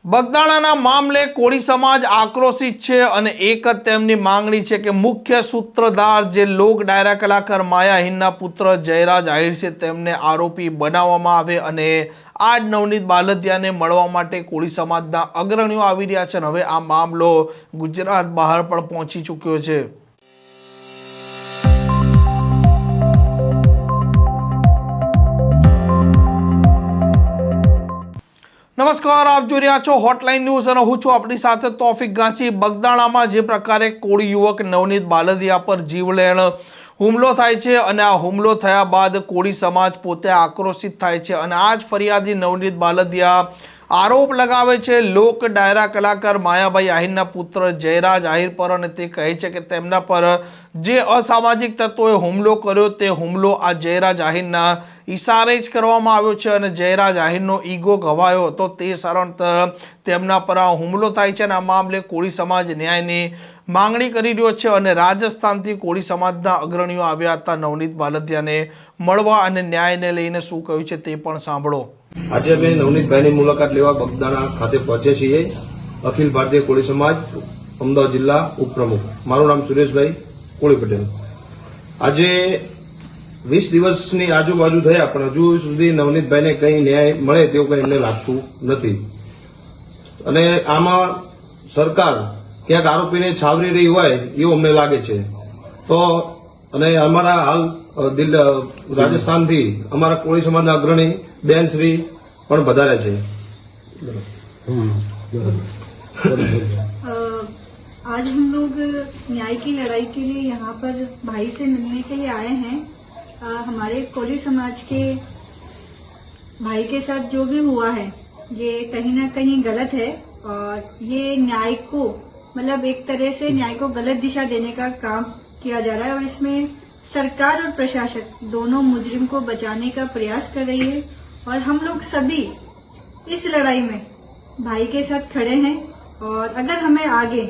બગદાણાના મામલે કોળી સમાજ આક્રોશિત છે અને એક જ તેમની માંગણી છે કે મુખ્ય સૂત્રધાર જે લોક ડાયરા કલાકાર માયા હિનના પુત્ર જયરાજ આહિર છે તેમને આરોપી બનાવવામાં આવે અને આ જ નવનીત બાલદિયાને મળવા માટે કોળી સમાજના અગ્રણીઓ આવી રહ્યા છે અને હવે આ મામલો ગુજરાત બહાર પણ પહોંચી ચૂક્યો છે। नमस्कार, आप जो રહ્યા છો હોટલાઇન ન્યૂઝ અને હું છું આપણી સાથે તોફિક ગાંચી। બગદાણામાં જે પ્રકારે કોળી યુવક નવનીત બાલદિયા પર જીવલેણ હુમલો થાય છે અને આ હુમલો થયા બાદ કોળી સમાજ પોતે આક્રોશિત થાય છે અને આ જ ફરિયાદી નવનીત બાલદિયા આરોપ લગાવે છે લોક ડાયરા કલાકાર માયાભાઈ આહિરના પુત્ર જયરાજ આહિર પર અને તે કહે છે કે તેમના પર જે અસામાજિક તત્વોએ હુમલો કર્યો તે હુમલો આ જયરાજ આહિરના ઈશારે જ કરવામાં આવ્યો છે અને જયરાજ આહિરનો ઈગો ઘવાયો હતો તે કારણસર તેમના પર આ હુમલો થાય છે અને આ મામલે કોળી સમાજ ન્યાયની માંગણી કરી રહ્યો છે અને રાજસ્થાનથી કોળી સમાજના અગ્રણીઓ આવ્યા હતા નવનીત બાલદિયાને મળવા અને ન્યાયને લઈને શું કહ્યું છે તે પણ સાંભળો। આજે અમે નવનીતભાઈની મુલાકાત લેવા બગદાણા ખાતે પહોંચે છીએ। અખિલ ભારતીય કોળી સમાજ અમદાવાદ જિલ્લા ઉપપ્રમુખ, મારું નામ સુરેશભાઈ કોળી પટેલ। આજે 20 દિવસની આજુબાજુ થયા પણ હજુ સુધી નવનીતભાઈને કંઈ ન્યાય મળે તેવું કંઈ એમને લાગતું નથી અને આમાં સરકાર ક્યાંક આરોપીને છાવરી રહી હોય એવું અમને લાગે છે। તો અને અમારા હાલ રાજસ્થાનથી અમારા કોળી સમાજના અગ્રણી બેન श्री પણ વધારે છે। आज हम लोग न्याय की लड़ाई के लिए यहाँ पर भाई से मिलने के लिए आए हैं। हमारे कोली समाज के भाई के साथ जो भी हुआ है ये कहीं ना कहीं गलत है और ये न्याय को मतलब एक तरह से न्याय को गलत दिशा देने का काम किया जा रहा है और इसमें सरकार और प्रशासन दोनों मुजरिम को बचाने का प्रयास कर रही है और हम लोग सभी इस लड़ाई में भाई के साथ खड़े हैं और अगर हमें आगे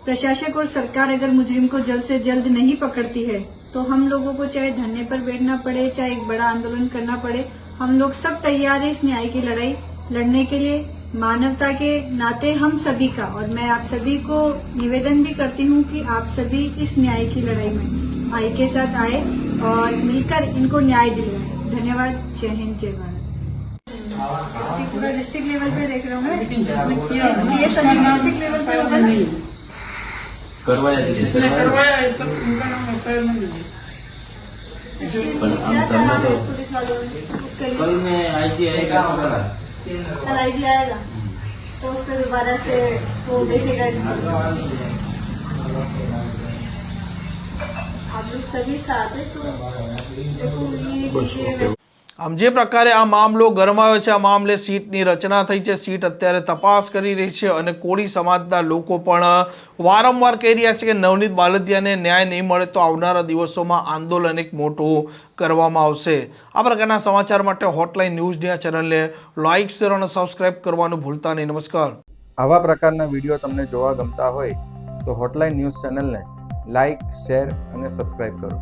प्रशासक और सरकार अगर मुजरिम को जल्द से जल्द नहीं पकड़ती है तो हम लोगों को चाहे धरने पर बैठना पड़े, चाहे एक बड़ा आंदोलन करना पड़े, हम लोग सब तैयार है इस न्याय की लड़ाई लड़ने के लिए। मानवता के नाते हम सभी का और मैं आप सभी को निवेदन भी करती हूँ कि आप सभी इस न्याय की लड़ाई में भाई के साथ आए और मिलकर इनको न्याय दिलवाएं। धन्यवाद। जय हिंद, जय भारत। पूरा डिस्ट्रिक्ट लेवल पे देख रहा हूँ ये सभी डिस्ट्रिक्ट लेवल पे होगा ना करवाया जिसने करवाया है सब उनका नाम एफआईआर में नहीं है। पुलिस वालों ने उसके लिए कल में आईजी आएगा, कल आईजी आएगा तो उस पर दोबारा से वो देखेगा इसको। आप लोग सभी साथ है तो देखो ये चीजें આમ જે પ્રકારે આ મામલો ગરમાયો છે આ મામલે સીટની રચના થઈ છે। સીટ અત્યારે તપાસ કરી રહી છે અને કોળી સમાજના લોકો પણ વારંવાર કહી રહ્યા છે કે નવનીત બાલદિયાને ન્યાય નહીં મળે તો આવનારા દિવસોમાં આંદોલન એક મોટું કરવામાં આવશે। આ પ્રકારના સમાચાર માટે હોટલાઇન ન્યૂઝની આ ચેનલને લાઇક, શેર અને સબસ્ક્રાઇબ કરવાનું ભૂલતા નહીં। નમસ્કાર। આવા પ્રકારના વિડીયો તમને જોવા ગમતા હોય તો હોટલાઇન ન્યૂઝ ચેનલને લાઇક, શેર અને સબસ્ક્રાઇબ કરો।